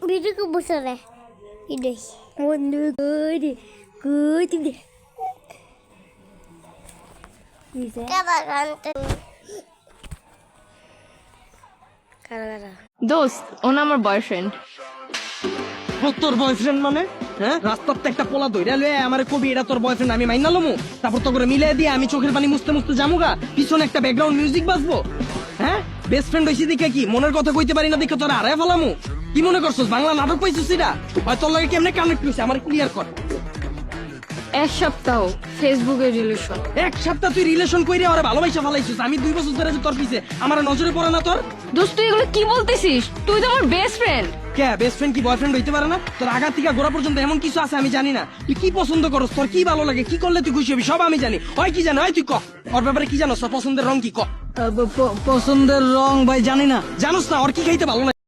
Video ko besar eh. Ini. Oh no, good. Good. Bisa. Kara. দোস্ত ও না আমার boyfriend. তোর বয়ফ্রেন্ড মানে? হ্যাঁ, রাস্তার একটা পোলা ধইরা লয়ে আমার কবি এটা তোর বয়ফ্রেন্ড, আমি মাইনা লমু? তারপর তো করে মিলাই দিয়ে আমি চোখের পানি মুছতে মুছতে জামুগা, পিছনে একটা ব্যাকগ্রাউন্ড মিউজিক বাজবো? হ্যাঁ, বেস্ট ফ্রেন্ড হইছি দেখে কি মনের কথা কইতে পারি না দেখে তোরা আড়াই ফেলামু? কি মনে করছস বাংলা নাটক পাইছিস? এটা হয় তোর লাগে কেমনে কানেক্ট হইছে আমার ক্লিয়ার কর। এক সপ্তাহ ফেসবুকে রিলেশন। এক সপ্তাহ তুই রিলেশন কইরে ওরে ভালোবাসা ফেলাইছিস, আমি 2 বছর ধরে যে তোর পিছে আমার নজরে পড়ে না তোর? দোস্ত তুই এগুলো কি বলতেছিস? তুই তো আমার বেস্ট ফ্রেন্ড। কে বেস্ট ফ্রেন্ড কি বয়ফ্রেন্ড হইতে পারে না? তোর আগা থেকে গোড়া পর্যন্ত এমন কিছু আছে আমি জানি না? তুই কি পছন্দ করস, তোর কি ভালো লাগে, কি করলে তুই খুশি হবি সব আমি জানি। হয় কি জানো, হয় তুই ক ওর ব্যাপারে কি জানোস, তোর পছন্দের রং কি ক? পছন্দের রং ভাই জানি না। জানোস না ওর কি খাইতে ভালো লাগে?